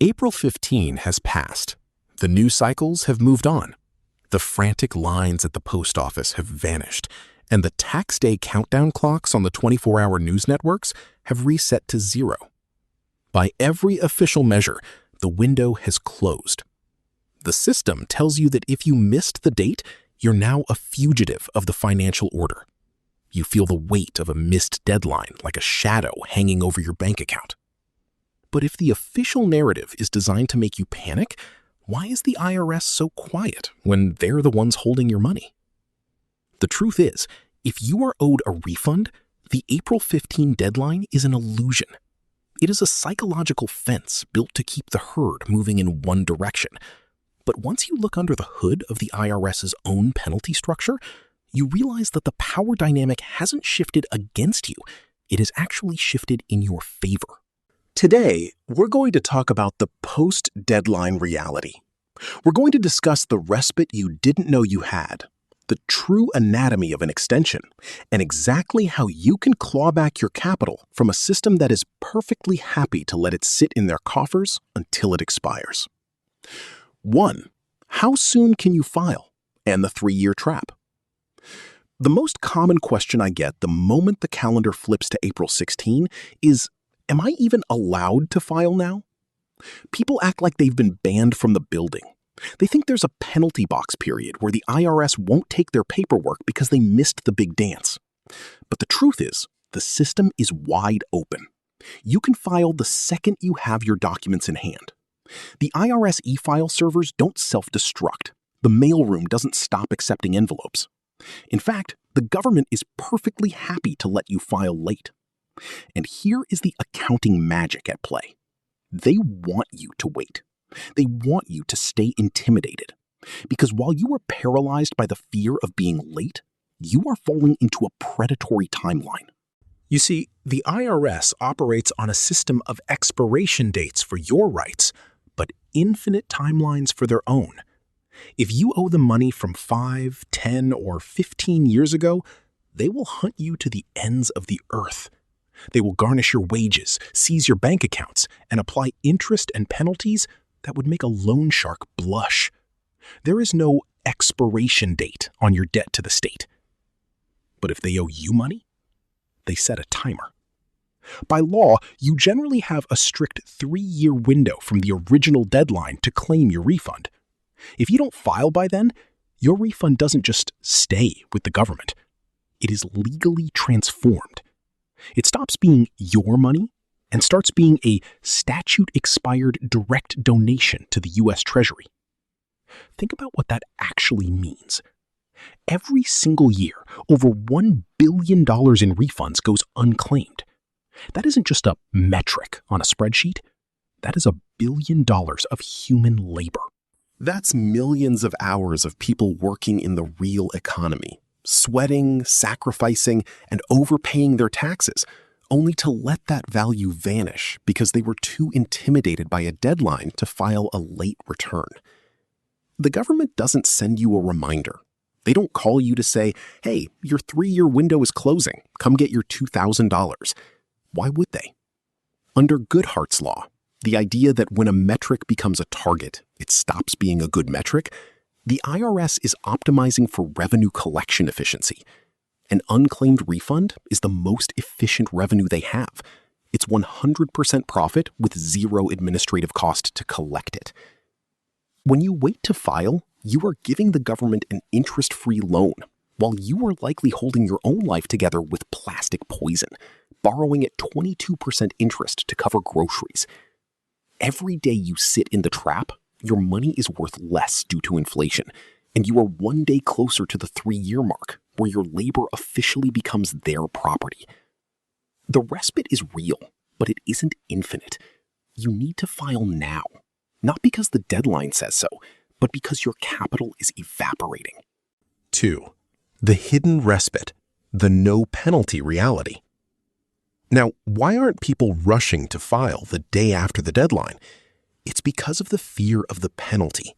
April 15 has passed. The news cycles have moved on. The frantic lines at the post office have vanished, and the tax day countdown clocks on the 24-hour news networks have reset to 0. By every official measure, the window has closed. The system tells you that if you missed the date, you're now a fugitive of the financial order. You feel the weight of a missed deadline like a shadow hanging over your bank account. But if the official narrative is designed to make you panic, why is the IRS so quiet when they're the ones holding your money? The truth is, if you are owed a refund, the April 15 deadline is an illusion. It is a psychological fence built to keep the herd moving in one direction. But once you look under the hood of the IRS's own penalty structure, you realize that the power dynamic hasn't shifted against you. It has actually shifted in your favor. Today, we're going to talk about the post-deadline reality. We're going to discuss the respite you didn't know you had, the true anatomy of an extension, and exactly how you can claw back your capital from a system that is perfectly happy to let it sit in their coffers until it expires. 1. How soon can you file? And the 3-year trap. The most common question I get the moment the calendar flips to April 16 is, am I even allowed to file now? People act like they've been banned from the building. They think there's a penalty box period where the IRS won't take their paperwork because they missed the big dance. But the truth is, the system is wide open. You can file the second you have your documents in hand. The IRS e-file servers don't self-destruct. The mailroom doesn't stop accepting envelopes. In fact, the government is perfectly happy to let you file late. And here is the accounting magic at play. They want you to wait. They want you to stay intimidated. Because while you are paralyzed by the fear of being late, you are falling into a predatory timeline. You see, the IRS operates on a system of expiration dates for your rights, but infinite timelines for their own. If you owe them money from 5, 10, or 15 years ago, they will hunt you to the ends of the earth. They will garnish your wages, seize your bank accounts, and apply interest and penalties that would make a loan shark blush. There is no expiration date on your debt to the state. But if they owe you money, they set a timer. By law, you generally have a strict 3-year window from the original deadline to claim your refund. If you don't file by then, your refund doesn't just stay with the government. It is legally transformed. It stops being your money and starts being a statute-expired direct donation to the U.S. Treasury. Think about what that actually means. Every single year, over $1 billion in refunds goes unclaimed. That isn't just a metric on a spreadsheet. That is $1 billion of human labor. That's millions of hours of people working in the real economy, sweating, sacrificing, and overpaying their taxes, only to let that value vanish because they were too intimidated by a deadline to file a late return. The government doesn't send you a reminder. They don't call you to say, hey, your 3-year window is closing. Come get your $2,000. Why would they? Under Goodhart's law, the idea that when a metric becomes a target, it stops being a good metric, the IRS is optimizing for revenue collection efficiency. An unclaimed refund is the most efficient revenue they have. It's 100% profit with 0 administrative cost to collect it. When you wait to file, you are giving the government an interest-free loan, while you are likely holding your own life together with plastic poison, borrowing at 22% interest to cover groceries. Every day you sit in the trap, your money is worth less due to inflation, and you are one day closer to the 3-year mark, where your labor officially becomes their property. The respite is real, but it isn't infinite. You need to file now, not because the deadline says so, but because your capital is evaporating. 2. The hidden respite, the no penalty reality. Now, why aren't people rushing to file the day after the deadline? It's because of the fear of the penalty.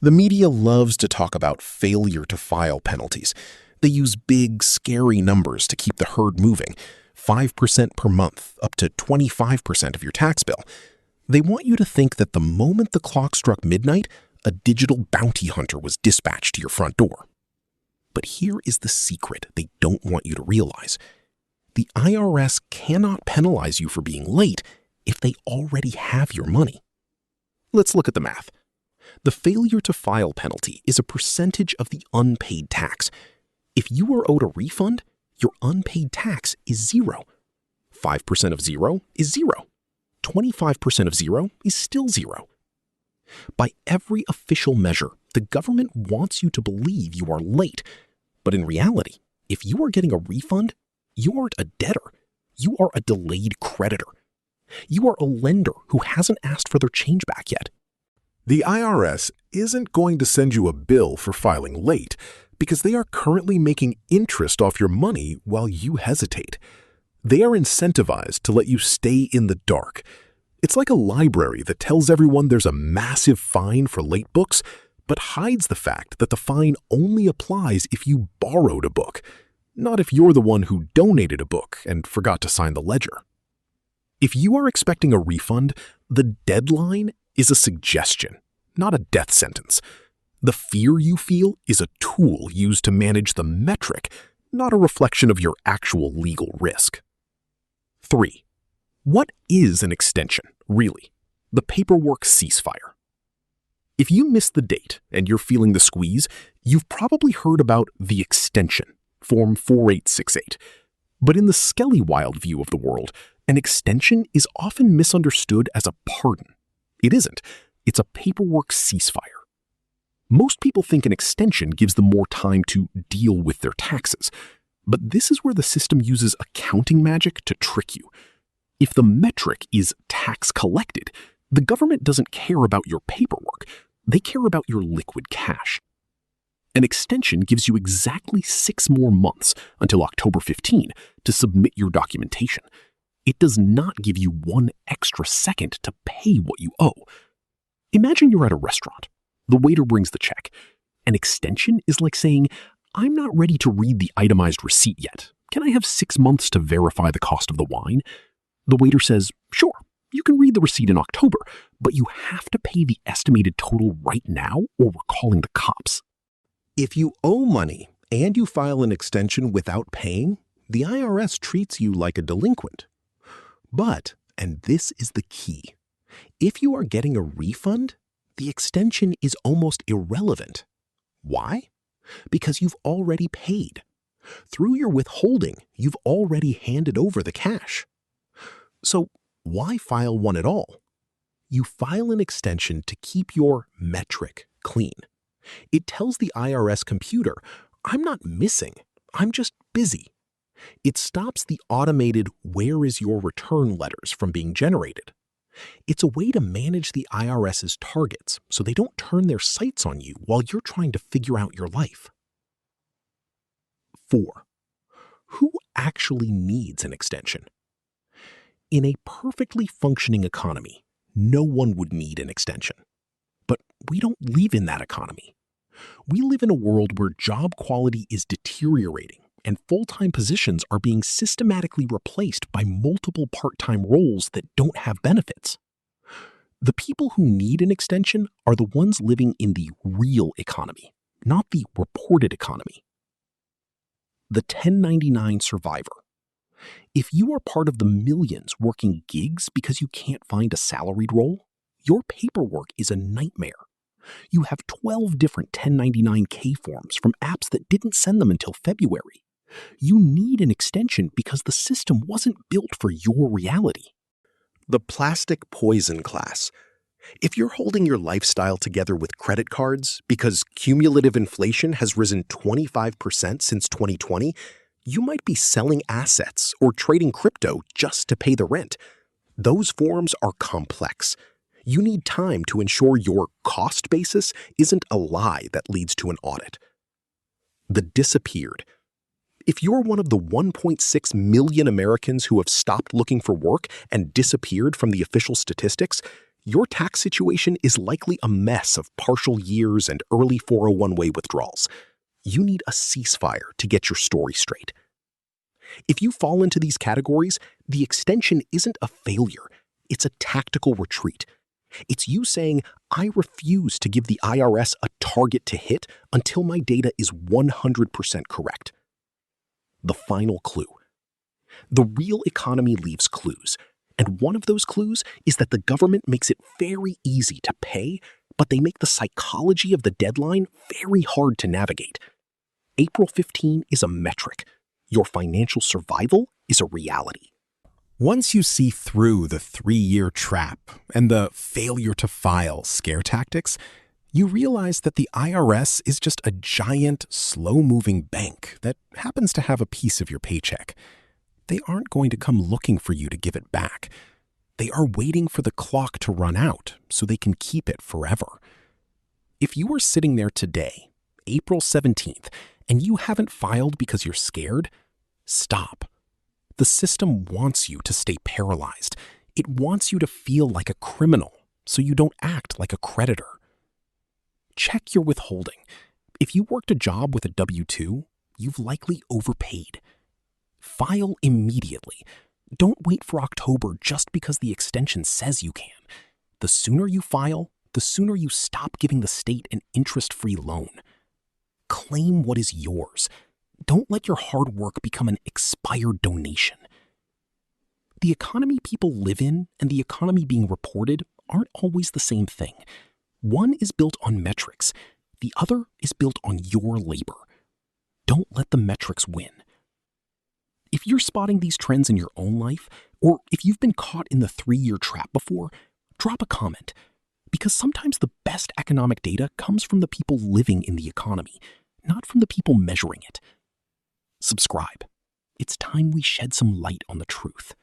The media loves to talk about failure to file penalties. They use big, scary numbers to keep the herd moving, 5% per month, up to 25% of your tax bill. They want you to think that the moment the clock struck midnight, a digital bounty hunter was dispatched to your front door. But here is the secret they don't want you to realize. The IRS cannot penalize you for being late if they already have your money. Let's look at the math. The failure to file penalty is a percentage of the unpaid tax. If you are owed a refund, your unpaid tax is 0. 5% of 0 is 0. 25% of 0 is still 0. By every official measure, the government wants you to believe you are late. But in reality, if you are getting a refund, you aren't a debtor. You are a delayed creditor. You are a lender who hasn't asked for their change back yet. The IRS isn't going to send you a bill for filing late because they are currently making interest off your money while you hesitate. They are incentivized to let you stay in the dark. It's like a library that tells everyone there's a massive fine for late books, but hides the fact that the fine only applies if you borrowed a book, not if you're the one who donated a book and forgot to sign the ledger. If you are expecting a refund, the deadline is a suggestion, not a death sentence. The fear you feel is a tool used to manage the metric, not a reflection of your actual legal risk. 3. What is an extension, really? The paperwork ceasefire. If you missed the date and you're feeling the squeeze, you've probably heard about the extension, Form 4868. But in the Skelly-Wild view of the world, an extension is often misunderstood as a pardon. It isn't. It's a paperwork ceasefire. Most people think an extension gives them more time to deal with their taxes. But this is where the system uses accounting magic to trick you. If the metric is tax collected, the government doesn't care about your paperwork. They care about your liquid cash. An extension gives you exactly 6 more months until October 15 to submit your documentation. It does not give you 1 extra second to pay what you owe. Imagine you're at a restaurant. The waiter brings the check. An extension is like saying, "I'm not ready to read the itemized receipt yet. Can I have 6 months to verify the cost of the wine?" The waiter says, "Sure, you can read the receipt in October, but you have to pay the estimated total right now or we're calling the cops." If you owe money and you file an extension without paying, the IRS treats you like a delinquent. But, and this is the key, if you are getting a refund, the extension is almost irrelevant. Why? Because you've already paid. Through your withholding, you've already handed over the cash. So why file one at all? You file an extension to keep your metric clean. It tells the IRS computer, "I'm not missing, I'm just busy." It stops the automated "where is your return" letters from being generated. It's a way to manage the IRS's targets so they don't turn their sights on you while you're trying to figure out your life. 4. Who actually needs an extension? In a perfectly functioning economy, no one would need an extension. But we don't live in that economy. We live in a world where job quality is deteriorating and full-time positions are being systematically replaced by multiple part-time roles that don't have benefits. The people who need an extension are the ones living in the real economy, not the reported economy. The 1099 survivor. If you are part of the millions working gigs because you can't find a salaried role, your paperwork is a nightmare. You have 12 different 1099K forms from apps that didn't send them until February. You need an extension because the system wasn't built for your reality. The plastic poison class. If you're holding your lifestyle together with credit cards because cumulative inflation has risen 25% since 2020, you might be selling assets or trading crypto just to pay the rent. Those forms are complex. You need time to ensure your cost basis isn't a lie that leads to an audit. The disappeared. If you're one of the 1.6 million Americans who have stopped looking for work and disappeared from the official statistics, your tax situation is likely a mess of partial years and early 401(k) withdrawals. You need a ceasefire to get your story straight. If you fall into these categories, the extension isn't a failure. It's a tactical retreat. It's you saying, I refuse to give the IRS a target to hit until my data is 100% correct. The final clue. The real economy leaves clues, and one of those clues is that the government makes it very easy to pay, but they make the psychology of the deadline very hard to navigate. April 15 is a metric. Your financial survival is a reality. Once you see through the 3-year trap and the failure to file scare tactics, you realize that the IRS is just a giant, slow-moving bank that happens to have a piece of your paycheck. They aren't going to come looking for you to give it back. They are waiting for the clock to run out so they can keep it forever. If you are sitting there today, April 17th, and you haven't filed because you're scared, stop. The system wants you to stay paralyzed. It wants you to feel like a criminal so you don't act like a creditor. Check your withholding. If you worked a job with a W-2, you've likely overpaid. File immediately. Don't wait for October just because the extension says you can. The sooner you file, the sooner you stop giving the state an interest-free loan. Claim what is yours. Don't let your hard work become an expired donation. The economy people live in and the economy being reported aren't always the same thing. One is built on metrics. The other is built on your labor. Don't let the metrics win. If you're spotting these trends in your own life, or if you've been caught in the 3-year trap before, drop a comment. Because sometimes the best economic data comes from the people living in the economy, not from the people measuring it. Subscribe. It's time we shed some light on the truth.